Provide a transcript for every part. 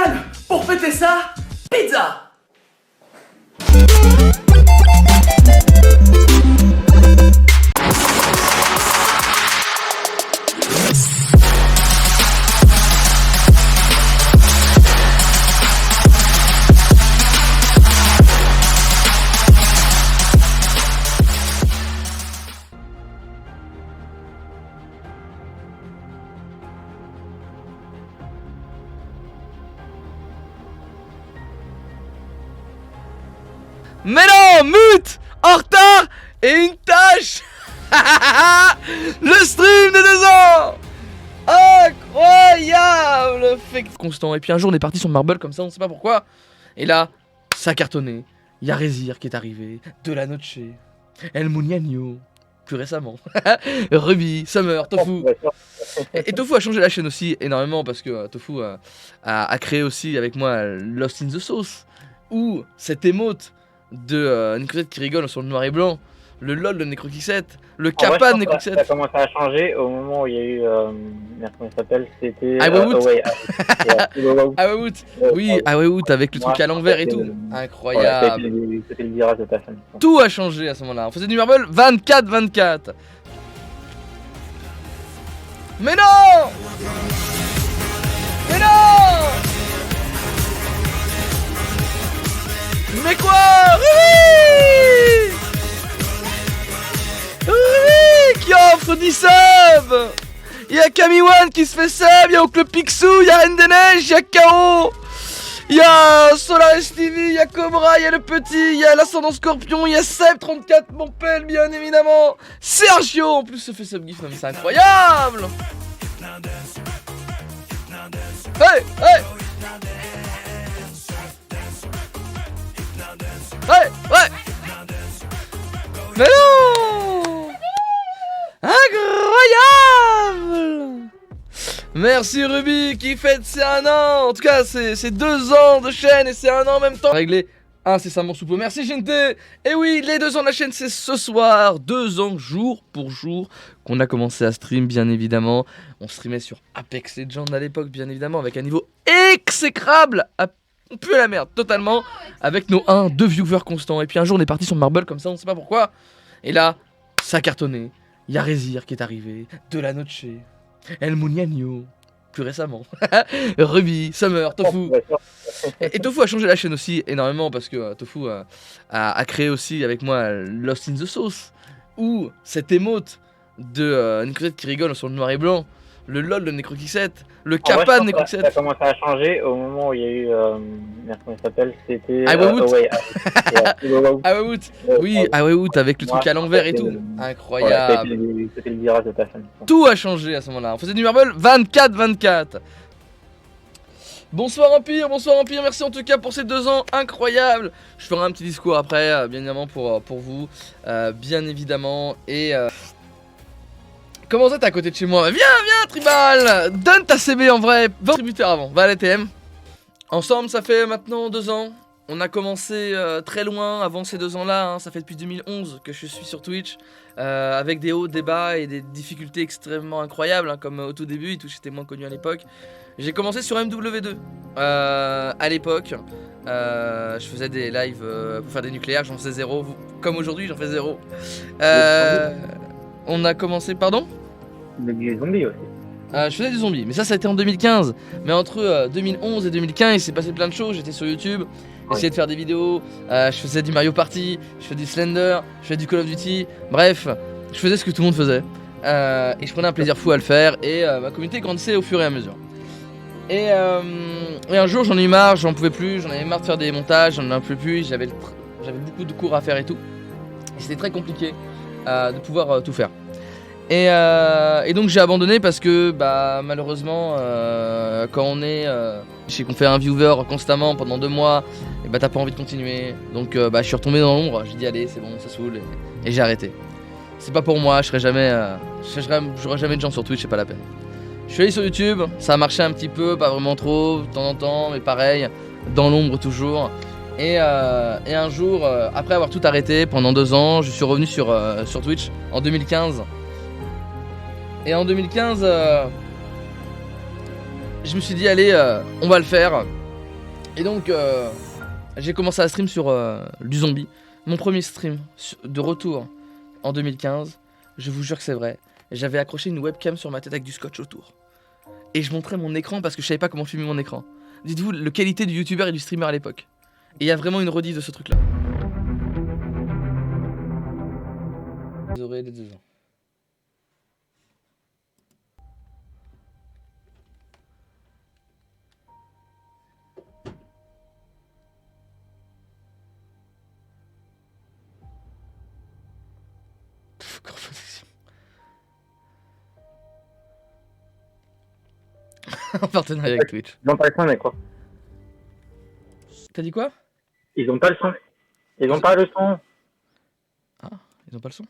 Yann, pour fêter ça, pizza! Mais non, mute, en retard et une tâche. Le stream de 2 ans. Incroyable. Fait constant. Et puis un jour on est parti sur Marble comme ça, on sait pas pourquoi. Et là, ça a cartonné. Il y a Rézir qui est arrivé, De La Noche, El Muñaño, plus récemment, Ruby, Summer, Tofu. Et Tofu a changé la chaîne aussi énormément parce que Tofu a créé aussi avec moi Lost in the Sauce, où cette émote de Necroxette qui rigole sur le noir et blanc, le LOL de Necroxette, le Kappa de Necroxette. Ça a commencé à changer au moment où il y a eu. Merde, comment il s'appelle? C'était. Awewood. Oui, Awewood avec le truc à l'envers et tout. Incroyable. C'était le virage de ta chaîne. Tout a changé à ce moment-là. On faisait du Marble 24-24. Mais non! Mais non! Mais quoi? Oui! Oui! Qui offre 10 subs! Y'a Kamiwan qui se fait sub, y'a Oncle Picsou, y'a Reine des Neiges, y'a KO, y'a Solaris TV, y'a Cobra, y'a le petit, y'a l'ascendant Scorpion, y'a Seb34, mon pelle bien évidemment, Sergio en plus se fait sub gif, mais c'est incroyable! Hey! Hey! Ouais, ouais. Mais non! Incroyable! Merci Ruby qui fête ses 1 an. En tout cas, c'est 2 ans de chaîne et c'est 1 an en même temps. Réglé incessamment sous peu. Merci Gente. Et oui, les 2 ans de la chaîne, c'est ce soir. 2 ans jour pour jour qu'on a commencé à stream, bien évidemment. On streamait sur Apex Legends à l'époque, bien évidemment, avec un niveau exécrable. On pue la merde totalement avec nos 2 viewers constants. Et puis un jour on est parti sur Marble comme ça, on sait pas pourquoi. Et là, ça a cartonné. Il y a Rézir qui est arrivé, De La Noche, El Muñaño, plus récemment, Ruby, Summer, Tofu. Et Tofu a changé la chaîne aussi énormément parce que Tofu a créé aussi avec moi Lost in the Sauce, où cette émote de Necroxette qui rigole sur le noir et blanc, le LOL de Necroxette, le Kappa de Necroxette. Ça a commencé à changer au moment où il y a eu. Merde, comment il s'appelle? C'était. Awewood. Oui, Awewood avec le truc à l'envers et tout. Incroyable. C'était le virage de ta chaîne. Tout a changé à ce moment-là. On faisait du Marble 24-24. Bonsoir Empire, merci en tout cas pour ces 2 ans incroyables. Je ferai un petit discours après, bien évidemment pour vous, bien évidemment. Et comment ça t'es à côté de chez moi? Viens, Tribal! Donne ta CB en vrai, 20 tributaires avant, va à l'ATM. Ensemble, ça fait maintenant 2 ans. On a commencé très loin avant ces 2 ans-là, hein. Ça fait depuis 2011 que je suis sur Twitch, avec des hauts, des bas et des difficultés extrêmement incroyables, hein, comme au tout début, Twitch était moins connu à l'époque. J'ai commencé sur MW2 à l'époque. Je faisais des lives pour faire des nucléaires, j'en faisais 0. Comme aujourd'hui, j'en fais 0. On a commencé, pardon? Des zombies aussi. Je faisais des zombies, mais ça a été en 2015. Mais entre 2011 et 2015, il s'est passé plein de choses. J'étais sur YouTube, j'essayais de faire des vidéos, je faisais du Mario Party, je faisais du Slender, je faisais du Call of Duty. Bref, je faisais ce que tout le monde faisait. Et je prenais un plaisir fou à le faire. Et ma communauté grandissait au fur et à mesure. Et un jour, j'en ai eu marre, j'en pouvais plus, j'en avais marre de faire des montages, j'en pouvais plus, j'avais beaucoup de cours à faire et tout. Et c'était très compliqué de pouvoir tout faire. Et donc j'ai abandonné parce que malheureusement quand on est qu'on fait un viewer constamment pendant 2 mois, et t'as pas envie de continuer. Donc je suis retombé dans l'ombre, j'ai dit allez c'est bon, ça saoule et j'ai arrêté. C'est pas pour moi, j'aurai jamais de gens sur Twitch, c'est pas la peine. Je suis allé sur YouTube, ça a marché un petit peu, pas vraiment trop, de temps en temps, mais pareil, dans l'ombre toujours. Et un jour, après avoir tout arrêté pendant 2 ans, je suis revenu sur Twitch en 2015. Et en 2015, je me suis dit allez, on va le faire. Et donc, j'ai commencé à stream sur du zombie. Mon premier stream de retour en 2015, je vous jure que c'est vrai. J'avais accroché une webcam sur ma tête avec du scotch autour. Et je montrais mon écran parce que je savais pas comment filmer mon écran. Dites-vous la qualité du youtubeur et du streamer à l'époque. Et il y a vraiment une rediff de ce truc là. Vous aurez les 2 ans. Conversation. En partenariat avec Twitch. Ils ont pas le son, mais quoi. T'as dit quoi? Ils ont pas le son. Ils ont pas le son. Ah, ils ont pas le son.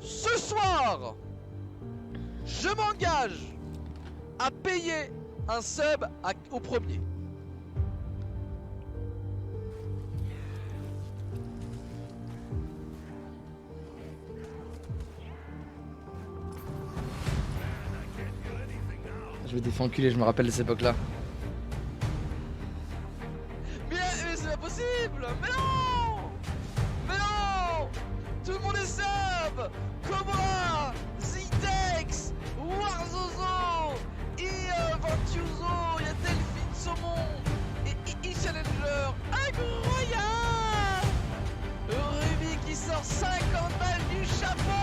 Ce soir, je m'engage à payer un sub au premier. Je vais te faire enculer, je me rappelle de cette époque là. Mais c'est pas possible. Mais non. Mais non. Tout le monde est sub. Cobra, Zitex, Warzozo, Ventuzo, il y a Delphine Saumon et Challenger. Incroyable. Ruby qui sort 50 balles du chapeau.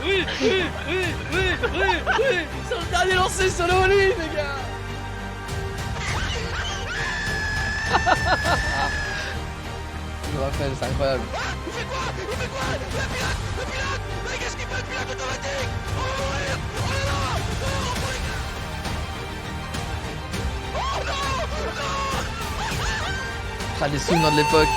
Oui, sur le dernier lancé sur le all-in, les gars. Je me rappelle, c'est incroyable. Il fait quoi? Il fait quoi? Le pilote! Mais qu'est-ce qu'il fait, le pilote automatique? On va mourir! Oh là là! Oh non! Non! Ah, les souvenirs de l'époque.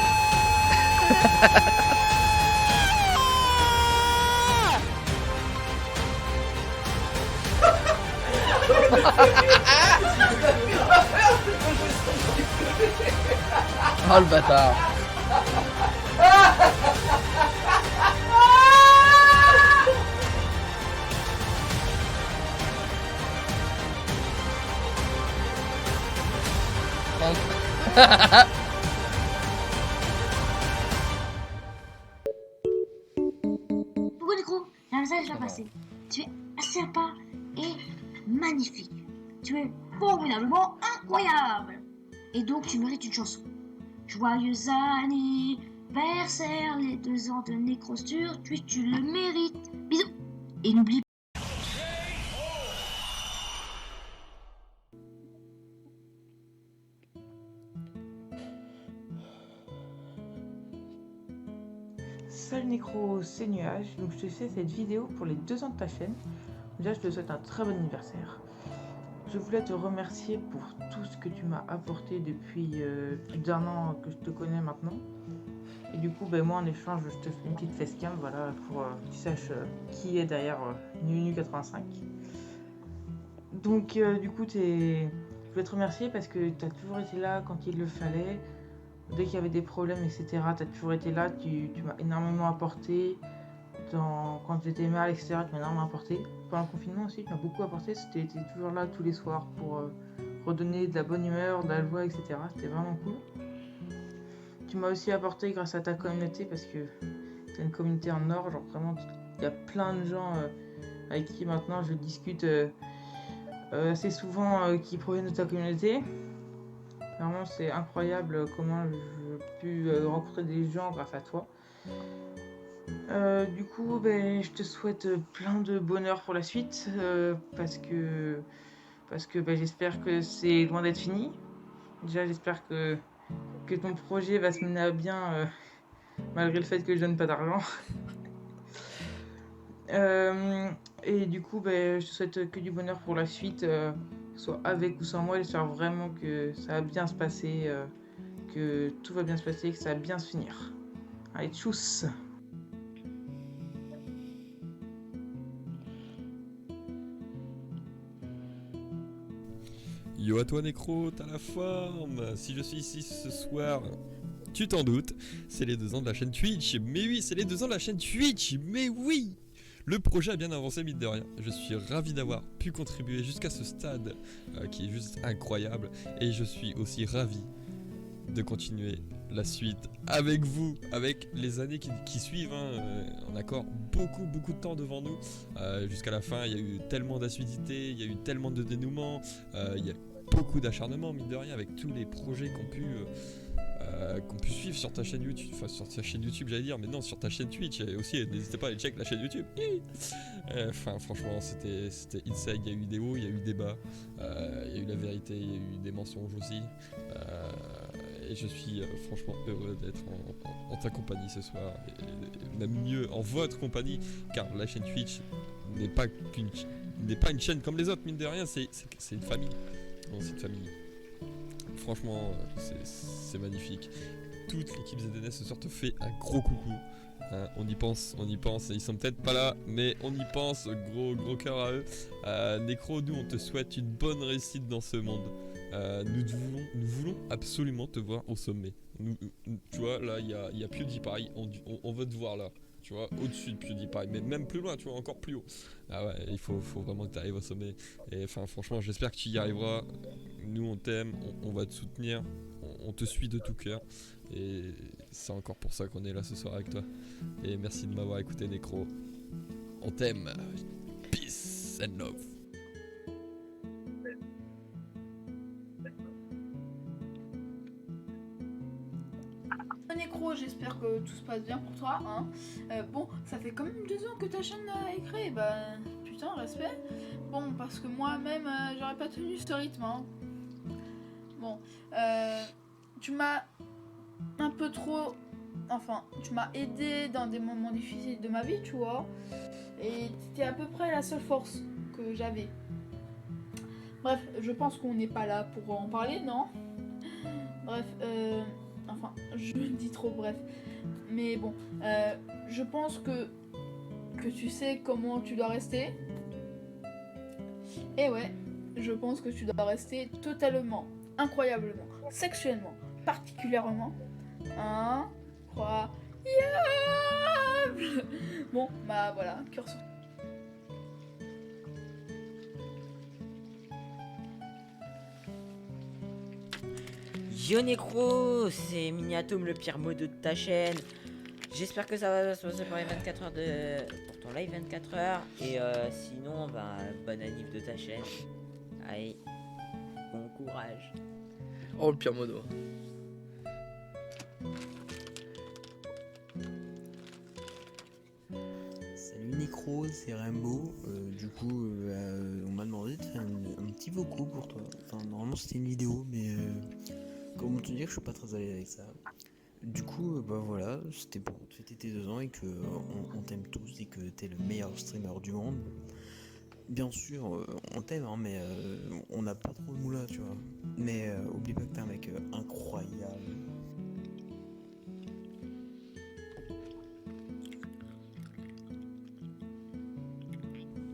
Oh le bâtard. Coucou Nico, j'ai un message à passer. Tu es sympa et magnifique. Tu es formidablement incroyable. Et donc tu mérites une chanson. Joyeux anniversaire, les 2 ans de Nécrosture, tu le mérites. Bisous. Et n'oublie pas. Salut Nécro, c'est Nuage, donc je te fais cette vidéo pour les 2 ans de ta chaîne. Déjà je te souhaite un très bon anniversaire. Je voulais te remercier pour tout ce que tu m'as apporté depuis plus d'1 an que je te connais maintenant. Et du coup moi en échange je te fais une petite facecam, voilà, pour que tu saches qui est derrière Nunu85. Donc du coup je voulais te remercier parce que tu as toujours été là quand il le fallait. Dès qu'il y avait des problèmes, etc., tu as toujours été là, tu m'as énormément apporté. Quand j'étais mal, etc., tu m'as énormément apporté. Pendant le confinement aussi, tu m'as beaucoup apporté. Tu étais toujours là tous les soirs pour redonner de la bonne humeur, de la joie, etc. C'était vraiment cool. Tu m'as aussi apporté grâce à ta communauté parce que tu as une communauté en or. Genre vraiment, il y a plein de gens avec qui maintenant je discute assez souvent qui proviennent de ta communauté. Vraiment, c'est incroyable comment j'ai pu rencontrer des gens grâce à toi. Du coup, je te souhaite plein de bonheur pour la suite parce que j'espère que c'est loin d'être fini. Déjà, j'espère que ton projet va se mener à bien malgré le fait que je donne pas d'argent. Et du coup, je te souhaite que du bonheur pour la suite, soit avec ou sans moi. J'espère vraiment que ça va bien se passer, que tout va bien se passer, que ça va bien se finir. Allez, tchuss! Yo à toi Nécro, t'as la forme. Si je suis ici ce soir, tu t'en doutes, c'est les 2 ans de la chaîne Twitch. Mais oui, c'est les 2 ans de la chaîne Twitch. Mais oui, le projet a bien avancé, mine de rien. Je suis ravi d'avoir pu contribuer jusqu'à ce stade qui est juste incroyable. Et je suis aussi ravi de continuer la suite avec vous, avec les années qui suivent. On a encore beaucoup de temps devant nous. Jusqu'à la fin, il y a eu tellement d'assiduité, il y a eu tellement de dénouements, il y a beaucoup d'acharnement, mine de rien, avec tous les projets qu'on pu suivre sur ta chaîne YouTube, enfin sur ta chaîne YouTube j'allais dire, mais non, sur ta chaîne Twitch, et aussi n'hésitez pas à aller check la chaîne YouTube. Enfin franchement c'était insane, il y a eu des hauts, il y a eu des bas, il y a eu la vérité, il y a eu des mensonges aussi, et je suis franchement heureux d'être en ta compagnie ce soir, et même mieux en votre compagnie, car la chaîne Twitch n'est pas une chaîne comme les autres, mine de rien, c'est une famille. Non, c'est une famille. Franchement, c'est magnifique. Toute l'équipe ZNS ce soir te fait un gros coucou. On y pense, ils sont peut-être pas là, mais on y pense, gros cœur à eux. Nécro, nous on te souhaite une bonne réussite dans ce monde. Nous voulons absolument te voir au sommet. Tu vois, là il y a PewDiePie, on veut te voir là. Tu vois, au-dessus de PewDiePie, mais même plus loin, tu vois, encore plus haut. Ah ouais, il faut vraiment que tu arrives au sommet. Et enfin, franchement, j'espère que tu y arriveras. Nous, on t'aime, on va te soutenir, on te suit de tout cœur. Et c'est encore pour ça qu'on est là ce soir avec toi. Et merci de m'avoir écouté, Nécro. On t'aime. Peace and love. Nécro, j'espère que tout se passe bien pour toi. Hein. Bon, ça fait quand même 2 ans que ta chaîne est créée. Bah, putain, respect. Bon, parce que moi-même, j'aurais pas tenu ce rythme. Hein. Bon, tu m'as un peu trop... Enfin, tu m'as aidé dans des moments difficiles de ma vie, tu vois. Et c'était à peu près la seule force que j'avais. Bref, je pense qu'on n'est pas là pour en parler, non? Bref, enfin, je dis trop bref. Mais bon, je pense que tu sais comment tu dois rester. Et ouais, je pense que tu dois rester totalement, incroyablement, sexuellement, particulièrement incroyable. Bon, bah voilà, cœur sur... Yo Nécro, c'est Miniatome, le pire modo de ta chaîne. J'espère que ça va se passer pour les 24 heures pour ton live 24 heures. Et sinon, bonne anniv de ta chaîne. Allez, bon courage. Oh, le pire modo. Salut Nécro, c'est Rainbow. Du coup, on m'a demandé de faire un petit vocaux pour toi. Enfin, normalement c'était une vidéo, mais comment te dire que je suis pas très à l'aise avec ça. Du coup, voilà, c'était pour fêter tes 2 ans et que on t'aime tous et que t'es le meilleur streamer du monde. Bien sûr, on t'aime, hein, mais on n'a pas trop le moula, tu vois. Mais oublie pas que t'es un mec incroyable.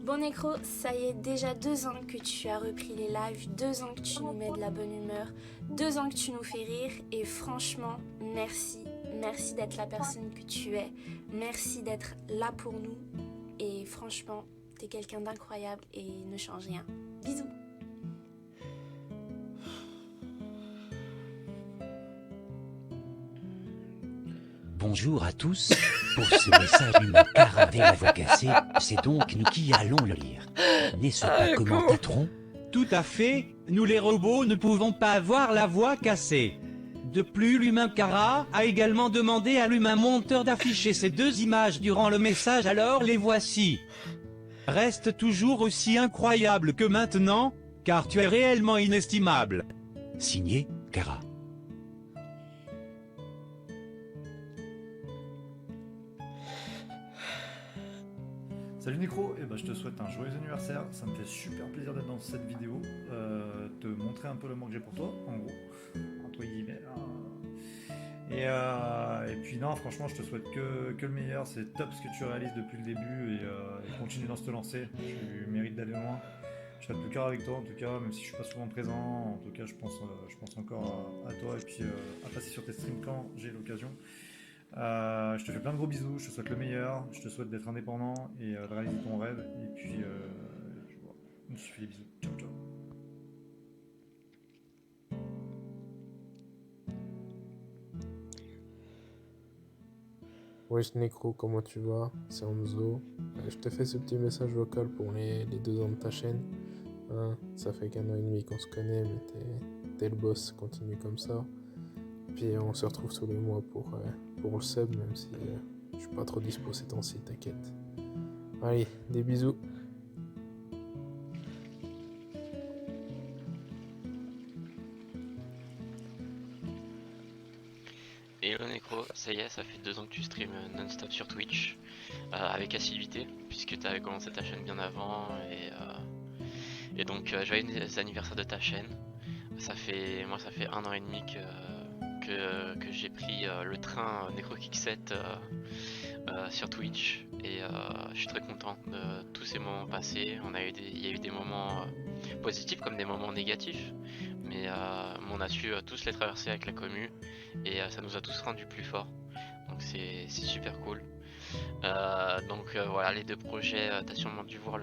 Bon Nécro, ça y est, déjà 2 ans que tu as repris les lives, 2 ans que tu nous mets de la bonne humeur, 2 ans que tu nous fais rire et franchement, merci. Merci d'être la personne que tu es, merci d'être là pour nous et franchement, t'es quelqu'un d'incroyable et ne change rien. Bisous. Bonjour à tous. Pour ce message humain car avec la voix cassée, c'est donc nous qui allons le lire. N'est-ce pas, commentatron? Tout à fait. Nous les robots ne pouvons pas avoir la voix cassée. De plus, l'humain Kara a également demandé à l'humain monteur d'afficher ces 2 images durant le message, alors les voici. Reste toujours aussi incroyable que maintenant, car tu es réellement inestimable. Signé, Cara. Salut Necro, et je te souhaite un joyeux anniversaire, ça me fait super plaisir d'être dans cette vidéo, te montrer un peu l'amour que j'ai pour toi, en gros, entre guillemets. Et puis non, franchement je te souhaite que le meilleur, c'est top ce que tu réalises depuis le début et continue dans ce te lancer, tu mérites d'aller loin. Je serai de tout cœur avec toi en tout cas, même si je suis pas souvent présent, en tout cas je pense encore à toi et puis à passer sur tes streams quand j'ai l'occasion. Je te fais plein de gros bisous, je te souhaite le meilleur, je te souhaite d'être indépendant et de réaliser ton rêve. Et puis voilà, je te fais des bisous. Ciao, ciao. Wesh Necro, comment tu vas? C'est Hamzo. Je te fais ce petit message vocal pour les 2 ans de ta chaîne. Ça fait qu'1 an et demi qu'on se connaît, mais t'es le boss, continue comme ça. Puis on se retrouve tous les mois pour le sub, même si je suis pas trop dispo ces temps-ci, t'inquiète. Allez, des bisous. Hello Necro, ça y est, ça fait 2 ans que tu streams non-stop sur Twitch, avec assiduité, puisque tu avais commencé ta chaîne bien avant, et donc joyeux anniversaire de ta chaîne. Ça fait 1 an et demi que j'ai pris le train NecroKick 7 sur Twitch, et je suis très content de tous ces moments passés. Il y a eu des moments positifs comme des moments négatifs, mais on a su tous les traverser avec la commu, et ça nous a tous rendus plus forts, donc c'est super cool. Donc voilà, les 2 projets, t'as sûrement dû voir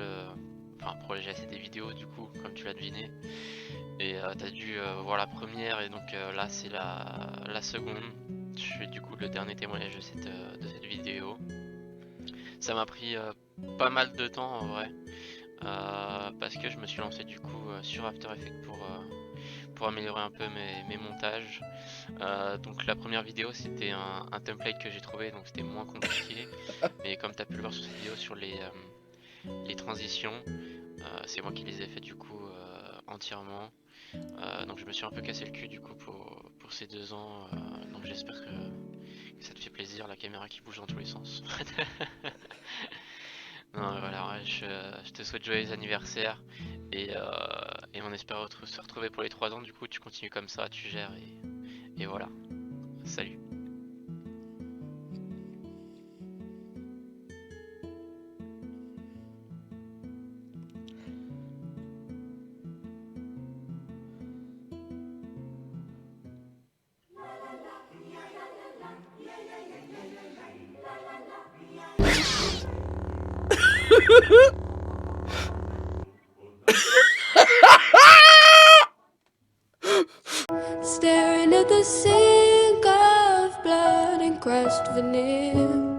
enfin projet, c'est des vidéos du coup, comme tu l'as deviné, et t'as dû voir la première, et donc là c'est la seconde. Je suis du coup le dernier témoignage de cette vidéo. Ça m'a pris pas mal de temps en vrai, parce que je me suis lancé du coup sur After Effects pour améliorer un peu mes montages. Donc la première vidéo c'était un template que j'ai trouvé, donc c'était moins compliqué, mais comme tu as pu le voir sur cette vidéo sur les transitions, c'est moi qui les ai fait du coup entièrement. Donc je me suis un peu cassé le cul du coup pour ces 2 ans, donc j'espère que ça te fait plaisir, la caméra qui bouge dans tous les sens. Non, voilà, ouais, je te souhaite joyeux anniversaire, et on espère se retrouver pour les 3 ans. Du coup tu continues comme ça, tu gères, et voilà, salut. Staring at the sink of blood and crushed veneer.